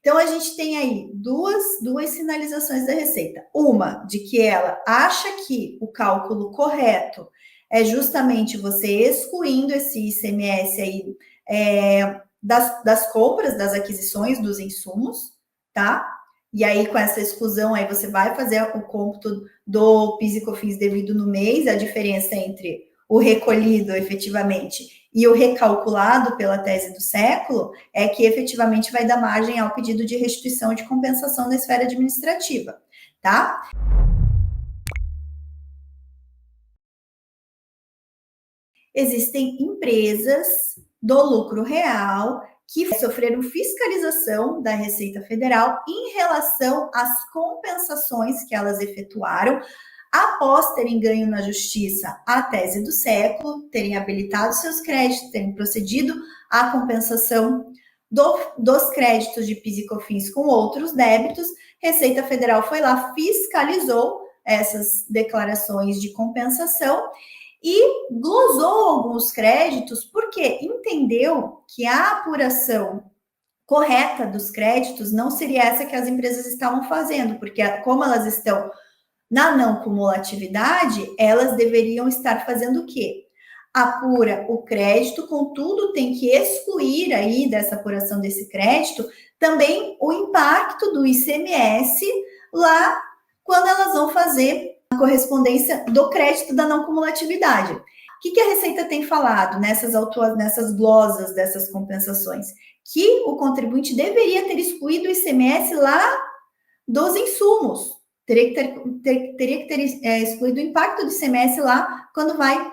Então, a gente tem aí duas sinalizações da Receita. Uma, de que ela acha que o cálculo correto é justamente você excluindo esse ICMS aí das compras, das aquisições dos insumos, tá? E aí, com essa exclusão, aí você vai fazer o cômputo do PIS e COFINS devido no mês, a diferença entre o recolhido efetivamente e o recalculado pela tese do século é que efetivamente vai dar margem ao pedido de restituição de compensação na esfera administrativa, tá? Existem empresas do lucro real que sofreram fiscalização da Receita Federal em relação às compensações que elas efetuaram após terem ganho na justiça a tese do século, terem habilitado seus créditos, terem procedido à compensação dos créditos de PIS e COFINS com outros débitos, Receita Federal foi lá, fiscalizou essas declarações de compensação e glosou alguns créditos porque entendeu que a apuração correta dos créditos não seria essa que as empresas estavam fazendo, porque como elas estão na não cumulatividade, elas deveriam estar fazendo o quê? Apura o crédito, contudo, tem que excluir aí dessa apuração desse crédito também o impacto do ICMS lá quando elas vão fazer a correspondência do crédito da não cumulatividade. O que a Receita tem falado nessas glosas dessas compensações? Que o contribuinte deveria ter excluído o ICMS lá dos insumos. Teria que ter excluído o impacto do ICMS lá quando vai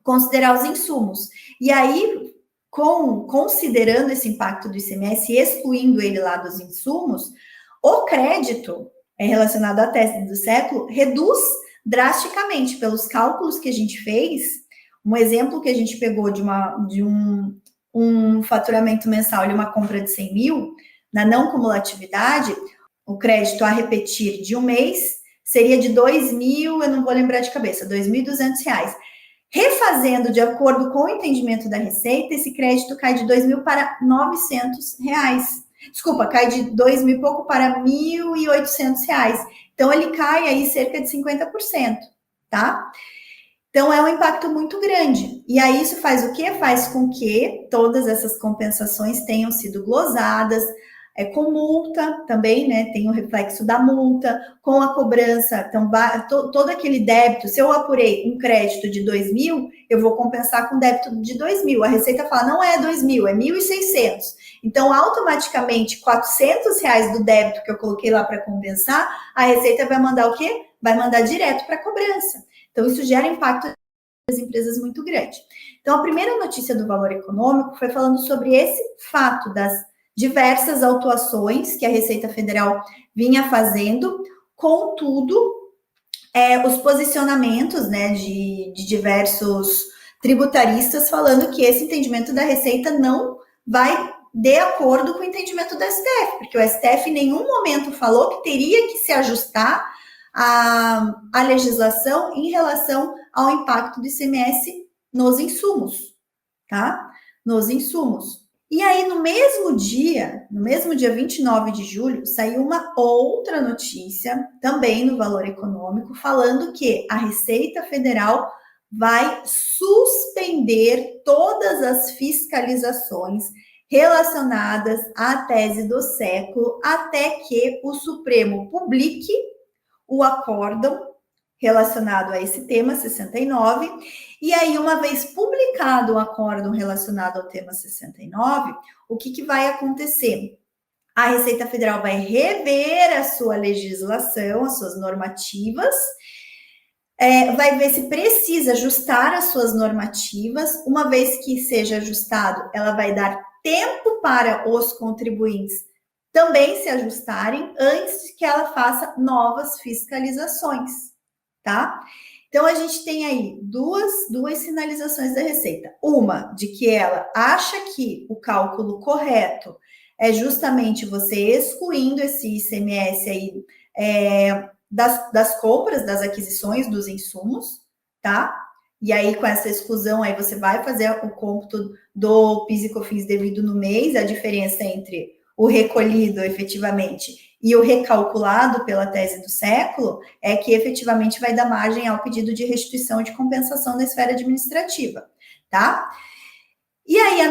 considerar os insumos. E aí, considerando esse impacto do ICMS e excluindo ele lá dos insumos, o crédito relacionado à tese do século reduz drasticamente pelos cálculos que a gente fez. Um exemplo que a gente pegou de um faturamento mensal de uma compra de 100 mil, na não cumulatividade, o crédito a repetir de um mês seria de 2.000, eu não vou lembrar de cabeça, R$2.200. Refazendo de acordo com o entendimento da Receita, esse crédito cai de 2.000 para R$900. Desculpa, cai de 2.000 e pouco para R$1.800. Então, ele cai aí cerca de 50%, tá? Então, é um impacto muito grande. E aí, isso faz o quê? Faz com que todas essas compensações tenham sido glosadas, com multa também, né? Tem o reflexo da multa, com a cobrança, então, todo aquele débito, se eu apurei um crédito de 2.000, eu vou compensar com débito de 2.000. A Receita fala, não é 2.000, é 1.600. Então, automaticamente, R$400 do débito que eu coloquei lá para compensar, a Receita vai mandar o quê? Vai mandar direto para a cobrança. Então, isso gera impacto das empresas muito grande. Então, a primeira notícia do Valor Econômico foi falando sobre esse fato das diversas autuações que a Receita Federal vinha fazendo, contudo, os posicionamentos, né, de diversos tributaristas falando que esse entendimento da Receita não vai de acordo com o entendimento do STF, porque o STF em nenhum momento falou que teria que se ajustar a legislação em relação ao impacto do ICMS nos insumos, tá? Nos insumos. E aí, no mesmo dia 29 de julho, saiu uma outra notícia, também no Valor Econômico, falando que a Receita Federal vai suspender todas as fiscalizações relacionadas à tese do século até que o Supremo publique o acórdão relacionado a esse tema 69, e aí, uma vez publicado o acórdão relacionado ao tema 69, o que vai acontecer? A Receita Federal vai rever a sua legislação, as suas normativas, vai ver se precisa ajustar as suas normativas. Uma vez que seja ajustado, ela vai dar tempo para os contribuintes também se ajustarem antes que ela faça novas fiscalizações, tá? Então, a gente tem aí duas sinalizações da Receita. Uma, de que ela acha que o cálculo correto é justamente você excluindo esse ICMS aí das compras, das aquisições dos insumos, tá? E aí, com essa exclusão, aí você vai fazer o cômputo do PIS e COFINS devido no mês, a diferença entre o recolhido efetivamente e o recalculado pela tese do século, é que efetivamente vai dar margem ao pedido de restituição e de compensação na esfera administrativa, tá? E aí,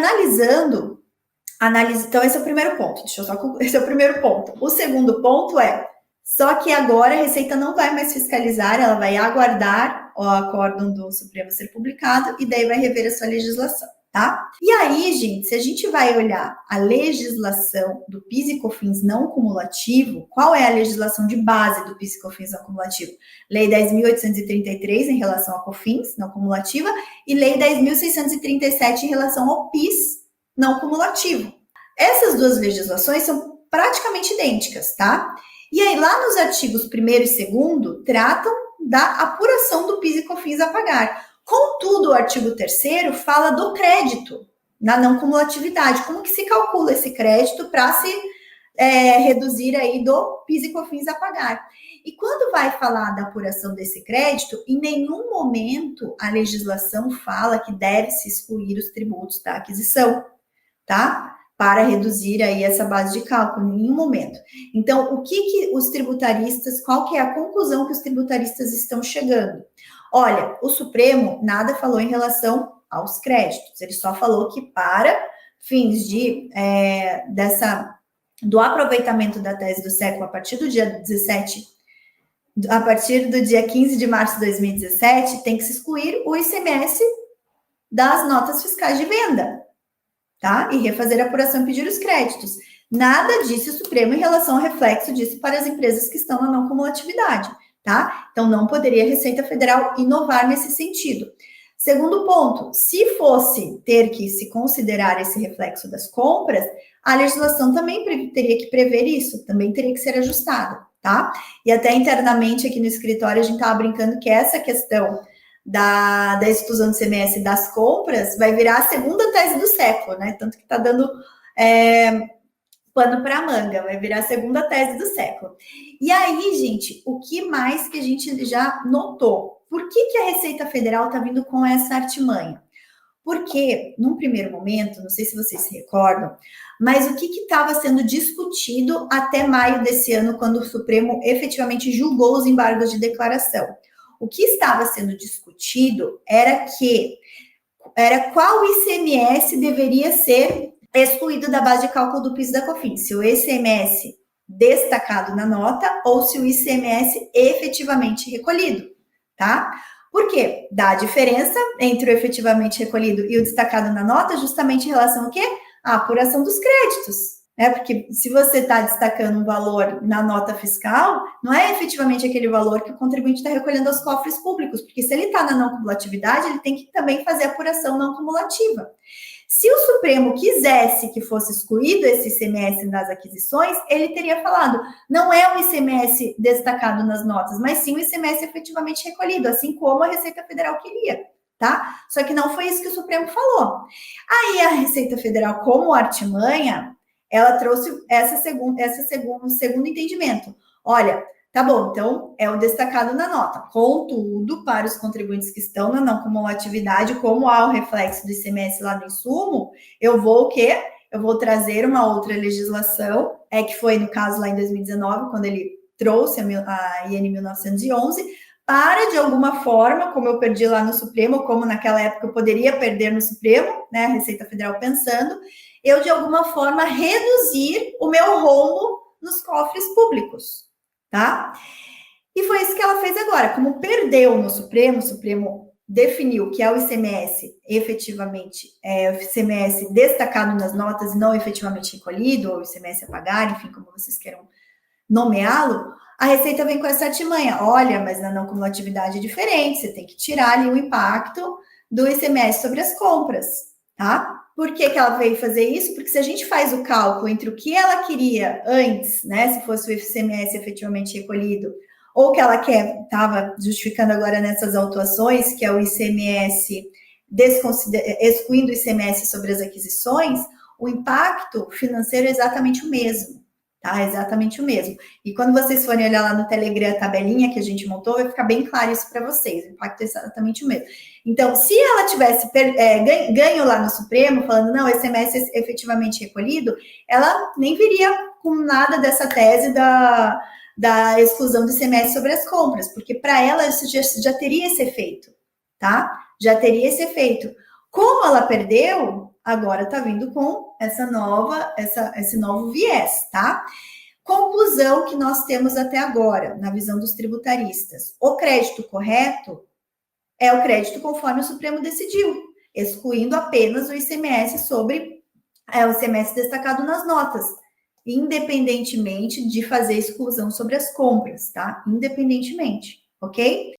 então esse é o primeiro ponto, esse é o primeiro ponto. O segundo ponto é, só que agora a Receita não vai mais fiscalizar, ela vai aguardar o acórdão do Supremo ser publicado e daí vai rever a sua legislação, tá? E aí, gente, se a gente vai olhar a legislação do PIS e COFINS não cumulativo, qual é a legislação de base do PIS e COFINS não cumulativo? Lei 10.833 em relação a COFINS não cumulativa e Lei 10.637 em relação ao PIS não cumulativo. Essas duas legislações são praticamente idênticas, tá? E aí, lá nos artigos 1º e 2º, tratam da apuração do PIS e COFINS a pagar. Contudo, o artigo 3º fala do crédito na não cumulatividade. Como que se calcula esse crédito para se reduzir aí do PIS e COFINS a pagar? E quando vai falar da apuração desse crédito, em nenhum momento a legislação fala que deve-se excluir os tributos da aquisição, tá? Para reduzir aí essa base de cálculo, em nenhum momento. Então, o que os tributaristas, qual que é a conclusão que os tributaristas estão chegando? Olha, o Supremo nada falou em relação aos créditos, ele só falou que para fins do aproveitamento da tese do século a partir do dia 15 de março de 2017, tem que se excluir o ICMS das notas fiscais de venda, tá? E refazer a apuração e pedir os créditos. Nada disse o Supremo em relação ao reflexo disso para as empresas que estão na não cumulatividade, tá? Então, não poderia a Receita Federal inovar nesse sentido. Segundo ponto, se fosse ter que se considerar esse reflexo das compras, a legislação também teria que prever isso, também teria que ser ajustada, tá? E até internamente aqui no escritório a gente estava brincando que essa questão da exclusão do ICMS das compras vai virar a segunda tese do século, né? Tanto que está dando pano para manga, vai virar a segunda tese do século. E aí, gente, o que mais que a gente já notou? Por que a Receita Federal está vindo com essa artimanha? Porque, num primeiro momento, não sei se vocês se recordam, mas o que estava sendo discutido até maio desse ano, quando o Supremo efetivamente julgou os embargos de declaração? O que estava sendo discutido era qual ICMS deveria ser excluído da base de cálculo do PIS e da COFINS, se o ICMS destacado na nota ou se o ICMS efetivamente recolhido, tá? Por quê? Dá a diferença entre o efetivamente recolhido e o destacado na nota justamente em relação ao quê? À apuração dos créditos. Porque se você está destacando um valor na nota fiscal, não é efetivamente aquele valor que o contribuinte está recolhendo aos cofres públicos, porque se ele está na não cumulatividade, ele tem que também fazer a apuração não cumulativa. Se o Supremo quisesse que fosse excluído esse ICMS das aquisições, ele teria falado, não é o ICMS destacado nas notas, mas sim o ICMS efetivamente recolhido, assim como a Receita Federal queria, tá? Só que não foi isso que o Supremo falou. Aí a Receita Federal, como artimanha, ela trouxe segundo entendimento. Olha, tá bom, então é o destacado na nota. Contudo, para os contribuintes que estão na não cumulatividade, como há o reflexo do ICMS lá no insumo, eu vou o quê? Eu vou trazer uma outra legislação, que foi no caso lá em 2019, quando ele trouxe a IN 1911, para, de alguma forma, como eu perdi lá no Supremo, como naquela época eu poderia perder no Supremo, né, a Receita Federal pensando, eu, de alguma forma, reduzir o meu rombo nos cofres públicos, tá? E foi isso que ela fez agora. Como perdeu no Supremo, o Supremo definiu que é o ICMS efetivamente, o ICMS destacado nas notas e não efetivamente recolhido, ou o ICMS a pagar, enfim, como vocês queiram nomeá-lo, a Receita vem com essa artimanha. Olha, mas na não cumulatividade é diferente, você tem que tirar ali o impacto do ICMS sobre as compras, tá? Por que ela veio fazer isso? Porque se a gente faz o cálculo entre o que ela queria antes, né, se fosse o ICMS efetivamente recolhido, ou que ela estava justificando agora nessas autuações, que é o ICMS, excluindo o ICMS sobre as aquisições, o impacto financeiro é exatamente o mesmo, tá? Exatamente o mesmo. E quando vocês forem olhar lá no Telegram a tabelinha que a gente montou, vai ficar bem claro isso para vocês. O impacto é exatamente o mesmo. Então, se ela tivesse ganho lá no Supremo, falando, não, esse ICMS é efetivamente recolhido, ela nem viria com nada dessa tese da exclusão do ICMS sobre as compras, porque para ela isso já teria esse efeito, tá? Já teria esse efeito. Como ela perdeu, agora está vindo com esse novo viés, tá? Conclusão que nós temos até agora, na visão dos tributaristas. O crédito correto é o crédito conforme o Supremo decidiu, excluindo apenas o ICMS sobre o ICMS destacado nas notas, independentemente de fazer exclusão sobre as compras, tá? Independentemente, ok?